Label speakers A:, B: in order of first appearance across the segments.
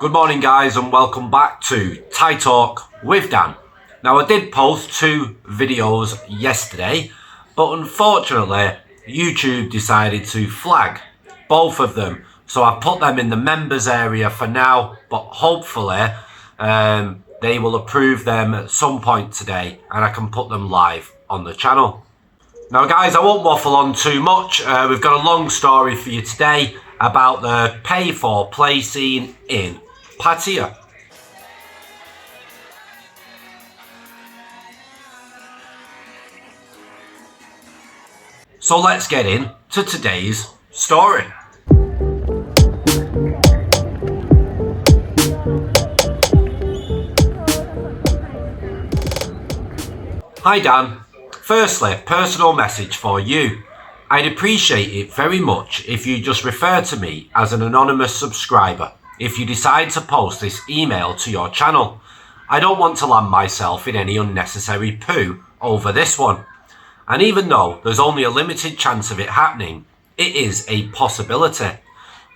A: Good morning guys and welcome back to Thai Talk with Dan. Now I did post 2 videos yesterday, but unfortunately YouTube decided to flag both of them. So I put them in the members area for now, but hopefully they will approve them at some point today and I can put them live on the channel. Now guys, I won't waffle on too much. We've got a long story for you today about the pay for play scene in Pattaya. So let's get in to today's story. Hi Dan. Firstly, personal message for you. I'd appreciate it very much if you just refer to me as an anonymous subscriber if you decide to post this email to your channel. I don't want to land myself in any unnecessary poo over this one. And even though there's only a limited chance of it happening, it is a possibility.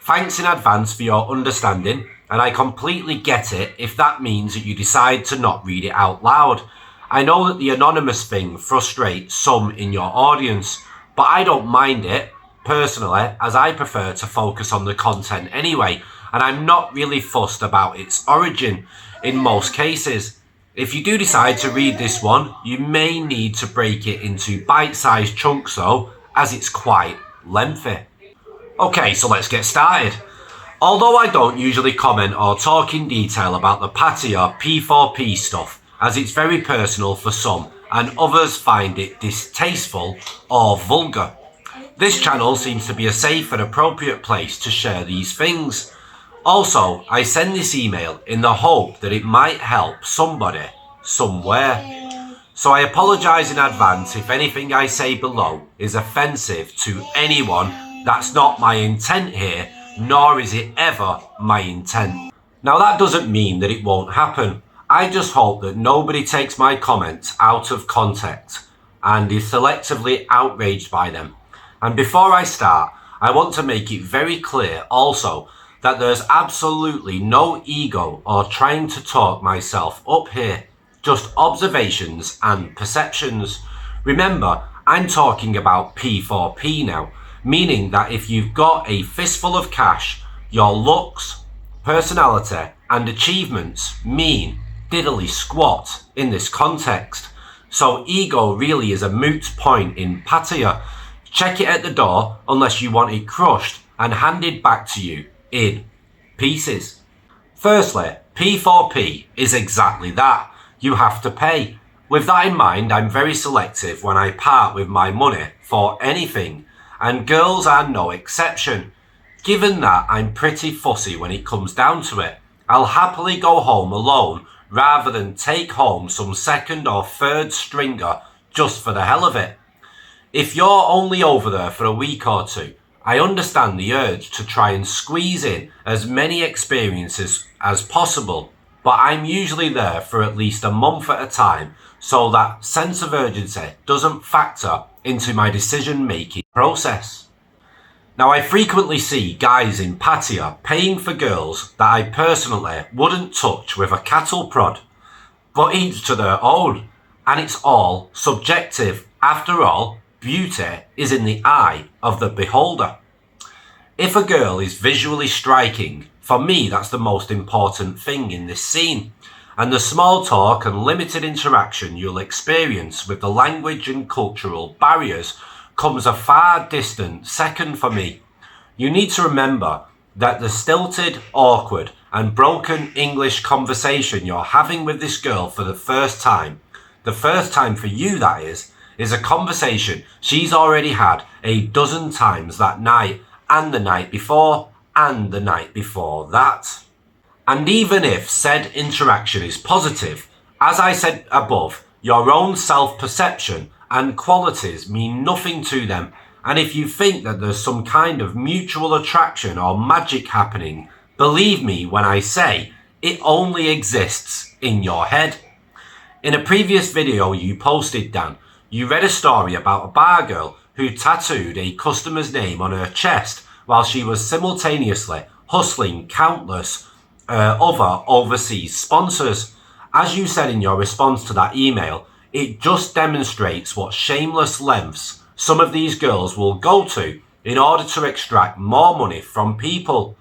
A: Thanks in advance for your understanding, and I completely get it if that means that you decide to not read it out loud. I know that the anonymous thing frustrates some in your audience, but I don't mind it, personally, as I prefer to focus on the content anyway, and I'm not really fussed about its origin in most cases. If you do decide to read this one, you may need to break it into bite-sized chunks though, as it's quite lengthy. Okay, so let's get started. Although I don't usually comment or talk in detail about the Pattaya P4P stuff, as it's very personal for some and others find it distasteful or vulgar, this channel seems to be a safe and appropriate place to share these things. Also, I send this email in the hope that it might help somebody somewhere. So I apologise in advance if anything I say below is offensive to anyone. That's not my intent here, nor is it ever my intent. Now that doesn't mean that it won't happen. I just hope that nobody takes my comments out of context and is selectively outraged by them. And before I start, I want to make it very clear also that there's absolutely no ego or trying to talk myself up here, just observations and perceptions. Remember, I'm talking about P4P now, meaning that if you've got a fistful of cash, your looks, personality and achievements mean diddly squat in this context. So ego really is a moot point in Pattaya. Check it at the door unless you want it crushed and handed back to you in pieces. Firstly, P4P is exactly that. You have to pay. With that in mind, I'm very selective when I part with my money for anything, and girls are no exception. Given that I'm pretty fussy when it comes down to it, I'll happily go home alone rather than take home some second or third stringer just for the hell of it. If you're only over there for a week or two, I understand the urge to try and squeeze in as many experiences as possible, but I'm usually there for at least a month at a time, so that sense of urgency doesn't factor into my decision-making process. Now, I frequently see guys in Pattaya paying for girls that I personally wouldn't touch with a cattle prod, but each to their own, and it's all subjective. After all, beauty is in the eye of the beholder. If a girl is visually striking, for me that's the most important thing in this scene, and the small talk and limited interaction you'll experience with the language and cultural barriers comes a far distant second for me. You need to remember that the stilted, awkward and broken English conversation you're having with this girl for the first time for you that is a conversation she's already had a dozen times that night, and the night before, and the night before that. And even if said interaction is positive, as I said above, your own self-perception and qualities mean nothing to them, and if you think that there's some kind of mutual attraction or magic happening, believe me when I say it only exists in your head. In a previous video you posted, Dan, you read a story about a bar girl who tattooed a customer's name on her chest while she was simultaneously hustling countless other overseas sponsors. As you said in your response to that email, it just demonstrates what shameless lengths some of these girls will go to in order to extract more money from people.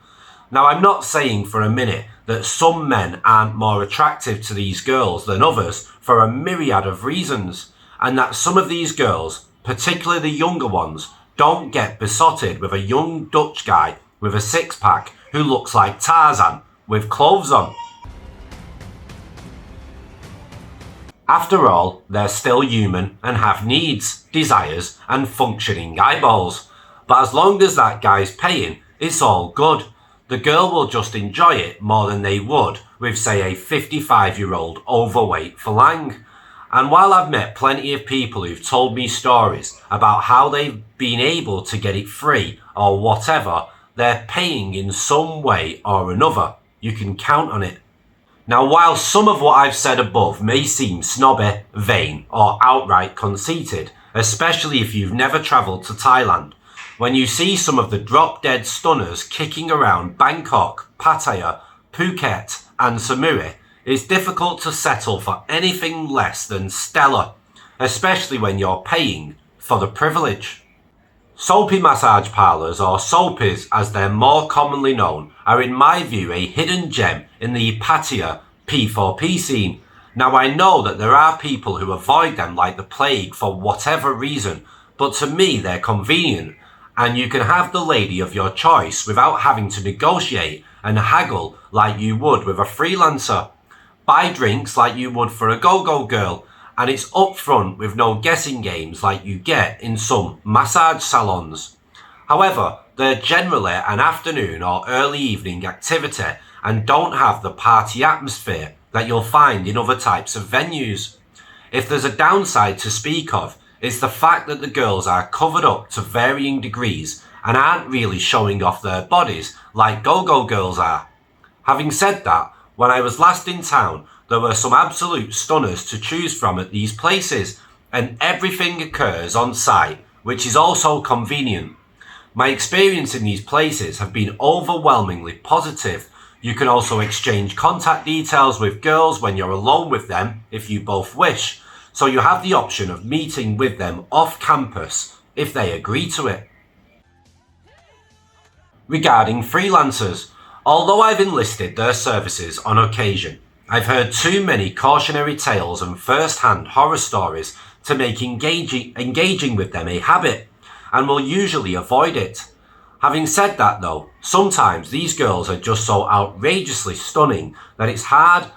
A: Now, I'm not saying for a minute that some men aren't more attractive to these girls than others for a myriad of reasons, and that some of these girls, particularly the younger ones, don't get besotted with a young Dutch guy with a six-pack who looks like Tarzan with clothes on. After all, they're still human and have needs, desires, and functioning eyeballs. But as long as that guy's paying, it's all good. The girl will just enjoy it more than they would with, say, a 55-year-old overweight phalang. And while I've met plenty of people who've told me stories about how they've been able to get it free or whatever, they're paying in some way or another. You can count on it. Now, while some of what I've said above may seem snobby, vain, or outright conceited, especially if you've never travelled to Thailand, when you see some of the drop-dead stunners kicking around Bangkok, Pattaya, Phuket, and Samui, it's difficult to settle for anything less than stellar, especially when you're paying for the privilege. Soapy massage parlors, or Soapies as they're more commonly known, are in my view a hidden gem in the Pattaya P4P scene. Now, I know that there are people who avoid them like the plague for whatever reason, but to me they're convenient, and you can have the lady of your choice without having to negotiate and haggle like you would with a freelancer. Buy drinks like you would for a go-go girl, and it's upfront with no guessing games like you get in some massage salons. However, they're generally an afternoon or early evening activity and don't have the party atmosphere that you'll find in other types of venues. If there's a downside to speak of, it's the fact that the girls are covered up to varying degrees and aren't really showing off their bodies like go-go girls are. Having said that, when I was last in town, there were some absolute stunners to choose from at these places, and everything occurs on site, which is also convenient. My experience in these places have been overwhelmingly positive. You can also exchange contact details with girls when you're alone with them if you both wish, so you have the option of meeting with them off campus if they agree to it. Regarding freelancers, although I've enlisted their services on occasion, I've heard too many cautionary tales and first-hand horror stories to make engaging with them a habit, and will usually avoid it. Having said that though, sometimes these girls are just so outrageously stunning that it's hard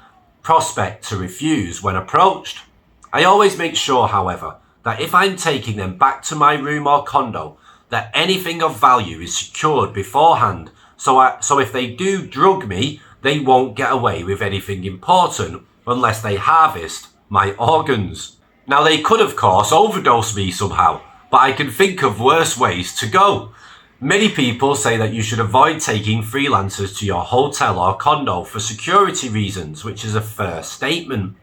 A: prospect to refuse when approached. I always make sure, however, that if I'm taking them back to my room or condo, that anything of value is secured beforehand, so if they do drug me, they won't get away with anything important unless they harvest my organs. Now, they could of course overdose me somehow, but I can think of worse ways to go. Many people say that you should avoid taking freelancers to your hotel or condo for security reasons, which is a fair statement.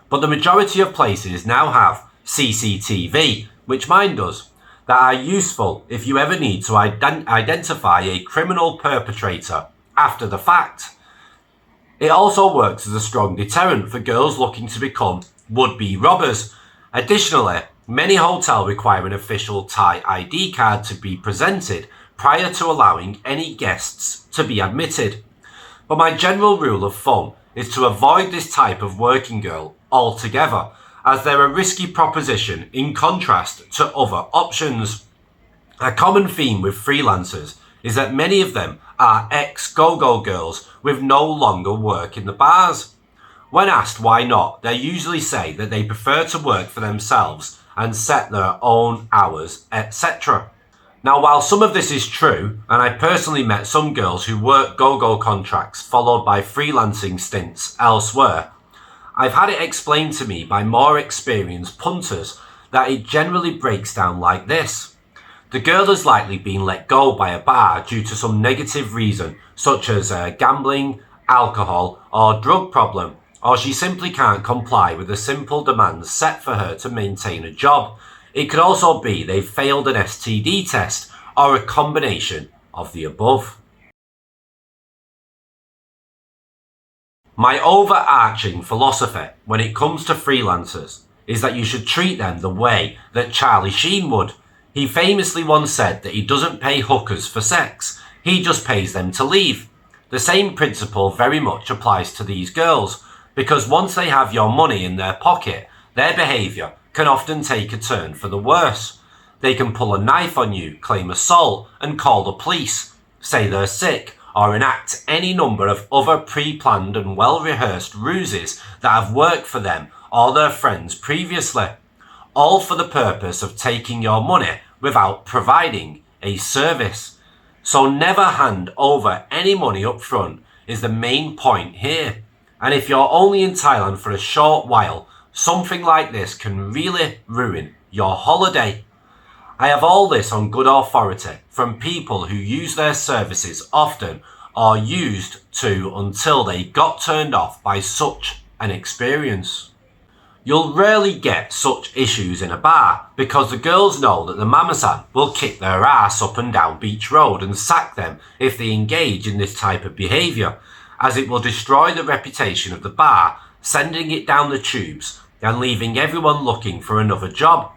A: But the majority of places now have CCTV, which mine does, that are useful if you ever need to identify a criminal perpetrator after the fact. It also works as a strong deterrent for girls looking to become would-be robbers. Additionally, many hotels require an official Thai ID card to be presented prior to allowing any guests to be admitted. But my general rule of thumb is to avoid this type of working girl altogether, as they're a risky proposition in contrast to other options. A common theme with freelancers is that many of them are ex-go-go girls with no longer work in the bars. When asked why not, they usually say that they prefer to work for themselves and set their own hours, etc. Now, while some of this is true, and I personally met some girls who work go-go contracts followed by freelancing stints elsewhere, I've had it explained to me by more experienced punters that it generally breaks down like this. The girl has likely been let go by a bar due to some negative reason, such as gambling, alcohol, or drug problem, or she simply can't comply with the simple demands set for her to maintain a job. It could also be they've failed an STD test, or a combination of the above. My overarching philosophy when it comes to freelancers is that you should treat them the way that Charlie Sheen would. He famously once said that he doesn't pay hookers for sex, he just pays them to leave. The same principle very much applies to these girls, because once they have your money in their pocket, their behaviour can often take a turn for the worse. They can pull a knife on you, claim assault, and call the police, say they're sick, or enact any number of other pre-planned and well-rehearsed ruses that have worked for them or their friends previously, all for the purpose of taking your money without providing a service. So never hand over any money up front is the main point here. And if you're only in Thailand for a short while, something like this can really ruin your holiday. I have all this on good authority from people who use their services often or used to until they got turned off by such an experience. You'll rarely get such issues in a bar because the girls know that the mama-san will kick their ass up and down Beach Road and sack them if they engage in this type of behaviour, as it will destroy the reputation of the bar, sending it down the tubes and leaving everyone looking for another job.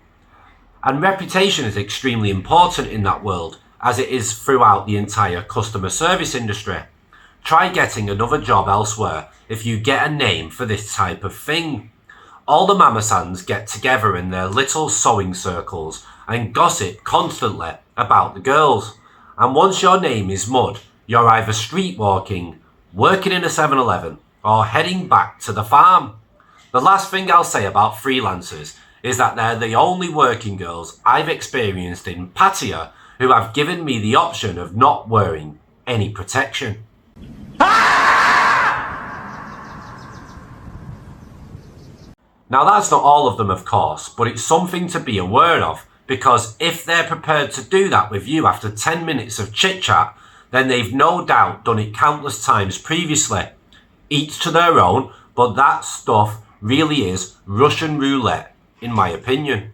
A: And reputation is extremely important in that world, as it is throughout the entire customer service industry. Try getting another job elsewhere if you get a name for this type of thing. All the mama-sans get together in their little sewing circles and gossip constantly about the girls. And once your name is mud, you're either street walking, working in a 7-Eleven, or heading back to the farm. The last thing I'll say about freelancers is that they're the only working girls I've experienced in Pattaya who have given me the option of not wearing any protection. Now that's not all of them, of course, but it's something to be aware of, because if they're prepared to do that with you after 10 minutes of chit-chat, then they've no doubt done it countless times previously. Each to their own, but that stuff really is Russian roulette, in my opinion.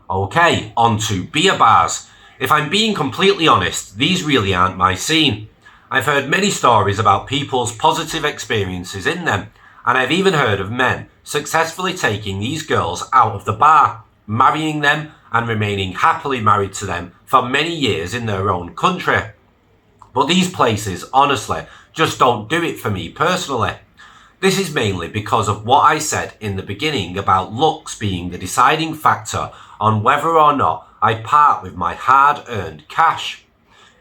A: Okay, on to beer bars. If I'm being completely honest, these really aren't my scene. I've heard many stories about people's positive experiences in them, and I've even heard of men successfully taking these girls out of the bar, marrying them and remaining happily married to them for many years in their own country. But these places, honestly, just don't do it for me personally. This is mainly because of what I said in the beginning about looks being the deciding factor on whether or not I part with my hard-earned cash.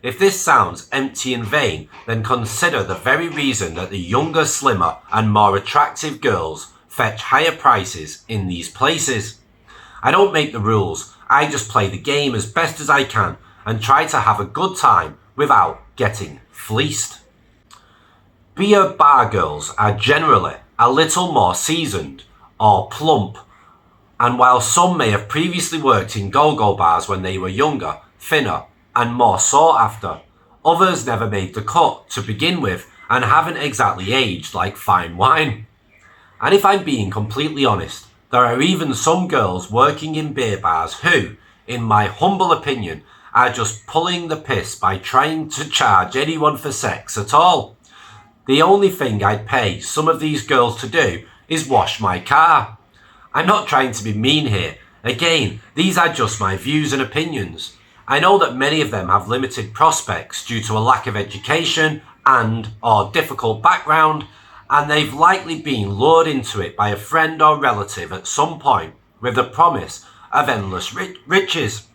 A: If this sounds empty and vain, then consider the very reason that the younger, slimmer and more attractive girls fetch higher prices in these places. I don't make the rules, I just play the game as best as I can and try to have a good time without getting fleeced. Beer bar girls are generally a little more seasoned or plump, and while some may have previously worked in go-go bars when they were younger, thinner and more sought after, others never made the cut to begin with and haven't exactly aged like fine wine. And if I'm being completely honest, there are even some girls working in beer bars who, in my humble opinion, are just pulling the piss by trying to charge anyone for sex at all. The only thing I'd pay some of these girls to do is wash my car. I'm not trying to be mean here. Again, these are just my views and opinions. I know that many of them have limited prospects due to a lack of education and/or difficult background, and they've likely been lured into it by a friend or relative at some point with the promise of endless riches.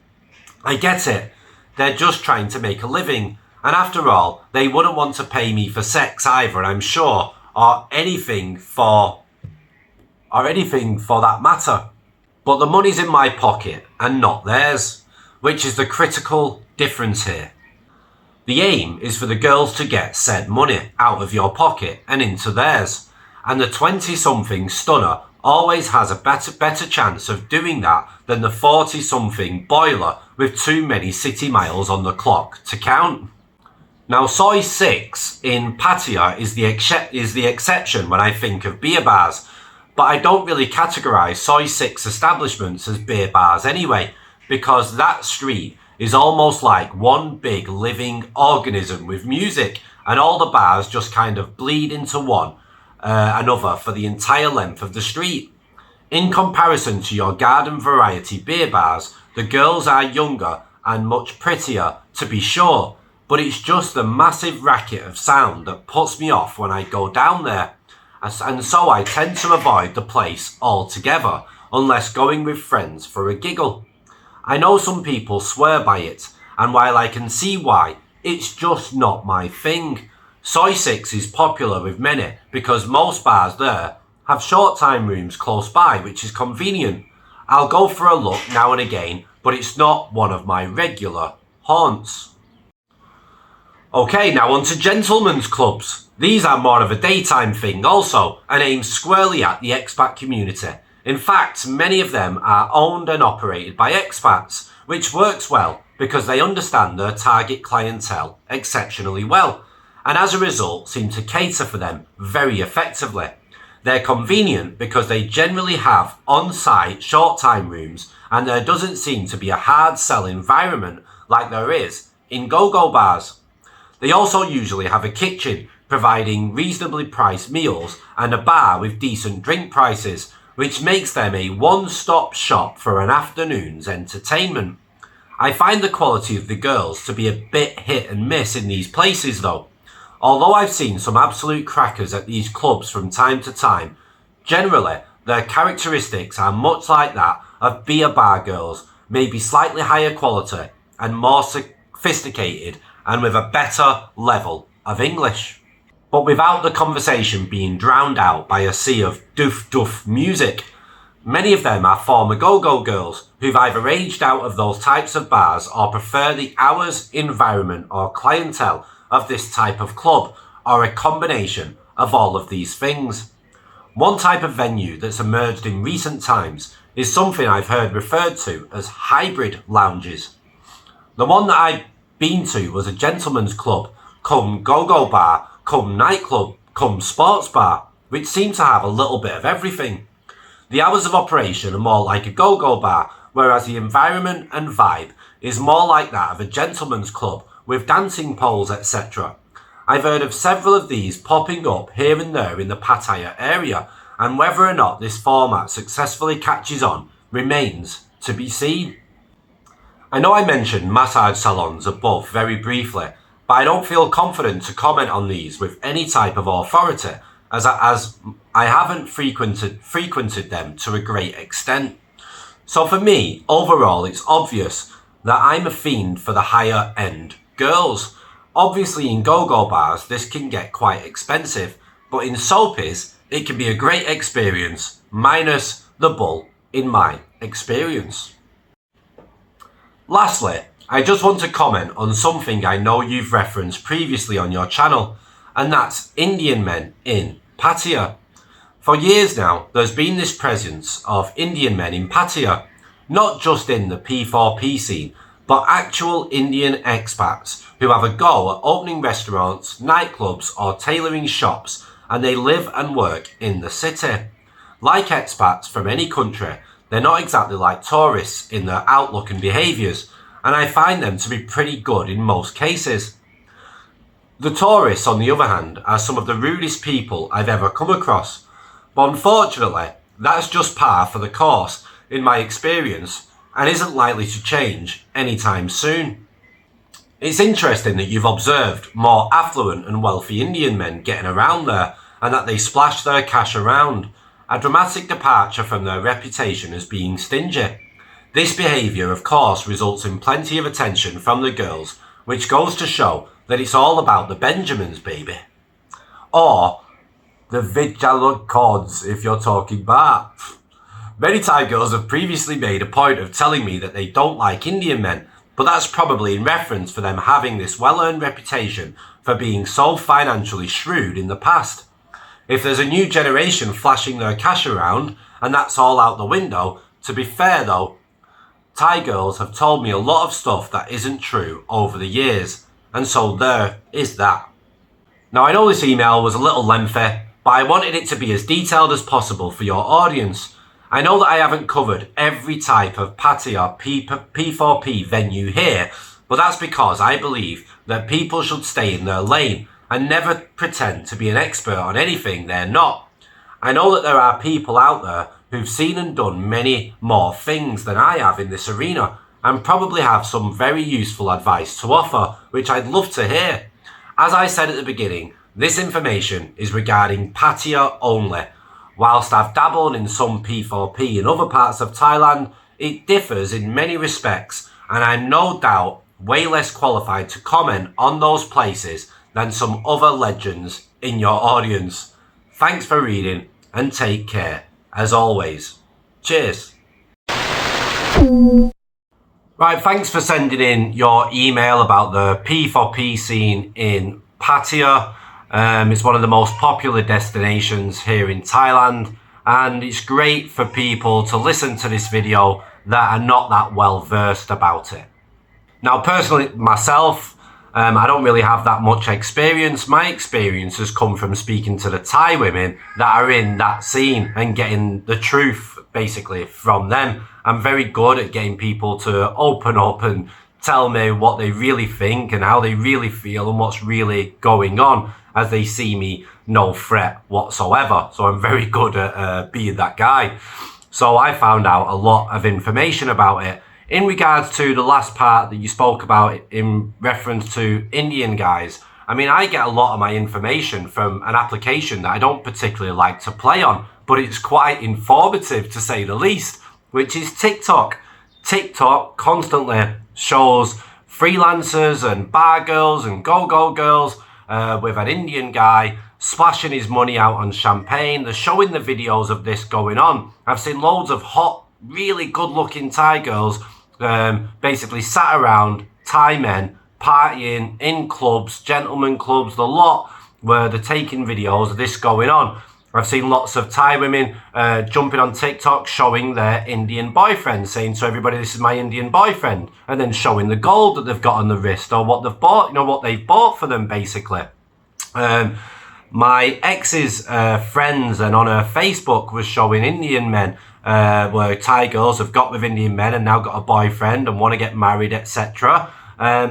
A: I get it. They're just trying to make a living, and after all, they wouldn't want to pay me for sex either, I'm sure, or anything for that matter. But the money's in my pocket and not theirs, which is the critical difference here. The aim is for the girls to get said money out of your pocket and into theirs, and the 20-something stunner always has a better chance of doing that than the 40-something boiler with too many city miles on the clock to count. Now, Soy 6 in Pattaya is the exception when I think of beer bars, but I don't really categorise Soy 6 establishments as beer bars anyway, because that street is almost like one big living organism with music, and all the bars just kind of bleed into one, another for the entire length of the street. In comparison to your garden variety beer bars, the girls are younger and much prettier, to be sure, but it's just the massive racket of sound that puts me off when I go down there, and so I tend to avoid the place altogether, unless going with friends for a giggle. I know some people swear by it, and while I can see why, it's just not my thing. Soi 6 is popular with many because most bars there have short time rooms close by, which is convenient. I'll go for a look now and again, but it's not one of my regular haunts. Okay, now on to gentlemen's clubs. These are more of a daytime thing also, and aimed squarely at the expat community. In fact, many of them are owned and operated by expats, which works well because they understand their target clientele exceptionally well, and as a result seem to cater for them very effectively. They're convenient because they generally have on-site short-time rooms, and there doesn't seem to be a hard-sell environment like there is in go-go bars. They also usually have a kitchen, providing reasonably priced meals, and a bar with decent drink prices, which makes them a one-stop shop for an afternoon's entertainment. I find the quality of the girls to be a bit hit and miss in these places though. Although I've seen some absolute crackers at these clubs from time to time, generally their characteristics are much like that of beer bar girls, maybe slightly higher quality and more sophisticated and with a better level of English. But without the conversation being drowned out by a sea of doof music. Many of them are former go-go girls who've either aged out of those types of bars or prefer the hours, environment or clientele of this type of club, or a combination of all of these things. One type of venue that's emerged in recent times is something I've heard referred to as hybrid lounges. The one that I've been to was a gentleman's club, come go-go bar, come nightclub, come sports bar, which seemed to have a little bit of everything. The hours of operation are more like a go-go bar, whereas the environment and vibe is more like that of a gentleman's club with dancing poles, etc. I've heard of several of these popping up here and there in the Pattaya area, and whether or not this format successfully catches on remains to be seen. I know I mentioned massage salons above very briefly, but I don't feel confident to comment on these with any type of authority, as I haven't frequented them to a great extent. So for me, overall, it's obvious that I'm a fiend for the higher end girls. Obviously in go-go bars this can get quite expensive, but in Soapies it can be a great experience, minus the bull in my experience. Lastly, I just want to comment on something I know you've referenced previously on your channel, and that's Indian men in Pattaya. For years now, there's been this presence of Indian men in Pattaya, not just in the P4P scene, but actual Indian expats who have a go at opening restaurants, nightclubs or tailoring shops, and they live and work in the city. Like expats from any country, they're not exactly like tourists in their outlook and behaviours, and I find them to be pretty good in most cases. The tourists, on the other hand, are some of the rudest people I've ever come across, but unfortunately, that's just par for the course in my experience, and isn't likely to change anytime soon. It's interesting that you've observed more affluent and wealthy Indian men getting around there, and that they splash their cash around, a dramatic departure from their reputation as being stingy. This behaviour of course results in plenty of attention from the girls, which goes to show that it's all about the Benjamins, baby. Or the Vijalud cords if you're talking bar. Many Thai girls have previously made a point of telling me that they don't like Indian men, but that's probably in reference for them having this well-earned reputation for being so financially shrewd in the past. If there's a new generation flashing their cash around, and that's all out the window, to be fair though, Thai girls have told me a lot of stuff that isn't true over the years, and so there is that. Now I know this email was a little lengthy, but I wanted it to be as detailed as possible for your audience. I know that I haven't covered every type of Pattaya P4P venue here, but that's because I believe that people should stay in their lane and never pretend to be an expert on anything they're not. I know that there are people out there who've seen and done many more things than I have in this arena, and probably have some very useful advice to offer, which I'd love to hear. As I said at the beginning, this information is regarding Pattaya only. Whilst I've dabbled in some P4P in other parts of Thailand, it differs in many respects, and I'm no doubt way less qualified to comment on those places than some other legends in your audience. Thanks for reading, and take care, as always. Cheers. Right, thanks for sending in your email about the P4P scene in Pattaya. It's one of the most popular destinations here in Thailand, and it's great for people to listen to this video that are not that well versed about it. Now, personally, myself, I don't really have that much experience. My experience has come from speaking to the Thai women that are in that scene and getting the truth, basically, from them. I'm very good at getting people to open up and tell me what they really think and how they really feel and what's really going on, as they see me no threat whatsoever. So I'm very good at being that guy. So I found out a lot of information about it. In regards to the last part that you spoke about in reference to Indian guys, I mean, I get a lot of my information from an application that I don't particularly like to play on, but it's quite informative to say the least, which is TikTok. TikTok constantly shows freelancers and bar girls and go-go girls with an Indian guy splashing his money out on champagne. They're showing the videos of this going on. I've seen loads of hot, really good-looking Thai girls basically sat around Thai men partying in clubs, gentlemen clubs, the lot, where they're taking videos of this going on. I've seen lots of Thai women jumping on TikTok showing their Indian boyfriend, saying to everybody, this is my Indian boyfriend, and then showing the gold that they've got on the wrist or what they've bought, what they've bought for them, basically. My ex's friends and on her Facebook was showing Indian men where Thai girls have got with Indian men and now got a boyfriend and want to get married, etc.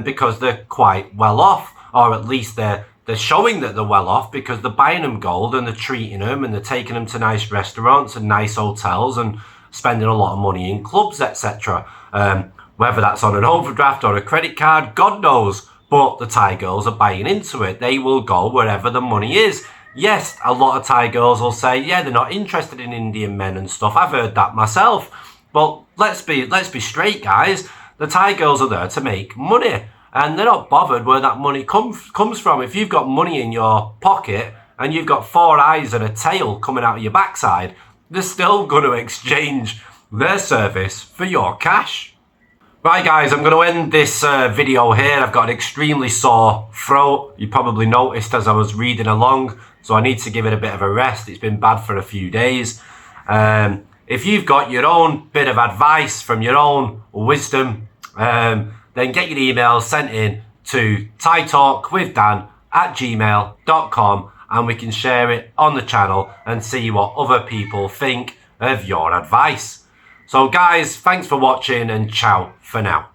A: Because they're quite well off, or at least they're showing that they're well off because they're buying them gold and they're treating them and they're taking them to nice restaurants and nice hotels and spending a lot of money in clubs, etc. Whether that's on an overdraft or a credit card, God knows. But the Thai girls are buying into it. They will go wherever the money is. Yes, a lot of Thai girls will say, yeah, they're not interested in Indian men and stuff. I've heard that myself. Well, let's be straight, guys. The Thai girls are there to make money. And they're not bothered where that money comes from. If you've got money in your pocket and you've got 4 eyes and a tail coming out of your backside, they're still going to exchange their service for your cash. Right, guys, I'm going to end this video here. I've got an extremely sore throat. You probably noticed as I was reading along, so I need to give it a bit of a rest. It's been bad for a few days. If you've got your own bit of advice from your own wisdom, then get your email sent in to thaitalkwithdan@gmail.com and we can share it on the channel and see what other people think of your advice. So guys, thanks for watching and ciao for now.